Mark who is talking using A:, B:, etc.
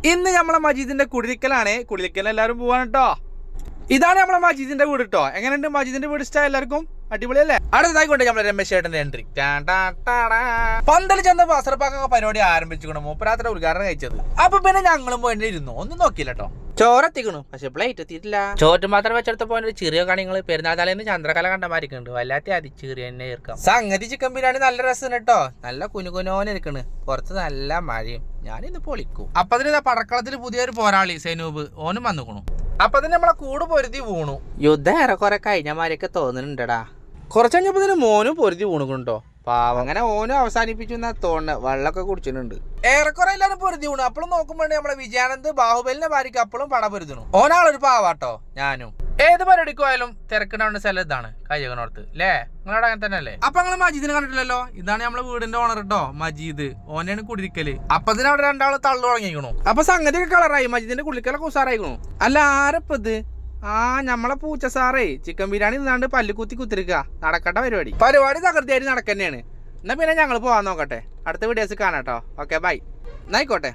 A: ഇന്ന് നമ്മളെ മജീദിന്റെ കുടിരിക്കലാണ്. കുടിരിക്കൽ എല്ലാവരും പോവാണ് കേട്ടോ. ഇതാണ് നമ്മളെ മജീദിന്റെ വീട് കേട്ടോ. എങ്ങനെയുണ്ട് മജീദിന്റെ വീട്? ഇഷ്ടം എല്ലാവർക്കും? അടിപൊളിയല്ലേ? അടുത്തതായിക്കൊണ്ട് നമ്മളെ രമേശ് ചേട്ടന്റെ എൻട്രി. പന്തല് ചെന്ന വസ്ത്രപ്പാക്കൊക്കെ പരിപാടി ആരംഭിച്ചു. മൂപ്പരാത്ര ഉദ്ഘാടനം കഴിച്ചത്. അപ്പൊ പിന്നെ ഞങ്ങളും പോയിട്ട് ഇരുന്നു. ഒന്നും നോക്കിയില്ല കേട്ടോ. ചോറെത്തിക്കണു, പക്ഷെ പ്ലേറ്റ് എത്തിയിട്ടില്ല. ചോറ്റ് മാത്രം വെച്ചെടുത്തപ്പോ ചെറിയ കണികള് പെരുന്നാൾ തലേന്ന് ചന്ദ്രകല കണ്ടമാരിക്കുന്നുണ്ട്. വല്ലാത്ത അതിച്ചേറിയ തന്നെ ചേർക്കാം. സംഗതി ചിക്കൻ ബിരിയാണി നല്ല രസം കേട്ടോ. നല്ല കുനുകുനോനിരിക്കണ്. പുറത്ത് നല്ല മഴയും. ഞാനിന്ന് പൊളിക്കും. അപ്പൊ അതിന് പടക്കളത്തിൽ പുതിയൊരു പോരാളി സൈനൂബ് ഓനും വന്നുക്കണു. അപ്പൊ അതിന് നമ്മളെ കൂട് പൊരുതി വീണു. യുദ്ധം ഏറെക്കുറെ കഴിഞ്ഞമാരൊക്കെ തോന്നുന്നുണ്ടടാ. കുറച്ച് കഴിഞ്ഞപ്പോ മോനും പൊരുതി വീണുകൊണ്ടോ. പാവം. അങ്ങനെ ഓനും അവസാനിപ്പിച്ചു എന്നാ തോന്നുന്നത്. വെള്ളമൊക്കെ കുടിച്ചിട്ടുണ്ട്. ഏറെക്കുറെ എല്ലാരും പൊരുതി വീണു. അപ്പോഴും നോക്കുമ്പോ നമ്മളെ വിജയാനന്ദ് ബാഹുബലിനെ ഭാര്യക്ക് അപ്പോഴും പട പൊരുതണു. ഓനാളൊരു പാവാട്ടോ. ഞാനും ഏത് പരിപാടിക്ക് പോയാലും തിരക്കിടാവുന്ന സ്ഥലം ഇതാണ് കയ്യകനോർത്ത് അല്ലേ? നിങ്ങളവിടെ അങ്ങനെ തന്നെ അല്ലേ? അപ്പൊ നിങ്ങള് മജീദിനെ കണ്ടിട്ടില്ലല്ലോ. ഇതാണ് നമ്മളെ വീടിന്റെ ഓണർ കേട്ടോ, മജീദ്. ഓനെയാണ് കുടിരിക്കല്. അപ്പൊ ഇതിന് അവിടെ രണ്ടാള് തള്ളു തുടങ്ങിക്കണു. അപ്പൊ സംഗതി കളറായി. മജീദിന്റെ കുളിക്കലൊക്കെ ഉസാറായിക്കണു. അല്ല ആരപ്പത്? നമ്മളെ പൂച്ച സാറേ ചിക്കൻ ബിരിയാണി നിന്നാണ്ട് പല്ലുകുത്തി കുത്തിരിക്ക. നടക്കട്ടെ പരിപാടി തകൃതിയായിട്ട് നടക്കന്നെയാണ്. എന്നാ പിന്നെ ഞങ്ങൾ പോവാൻ നോക്കട്ടെ. അടുത്ത വീഡിയോസ് കാണാട്ടോ. Okay bye. എന്നായിക്കോട്ടെ.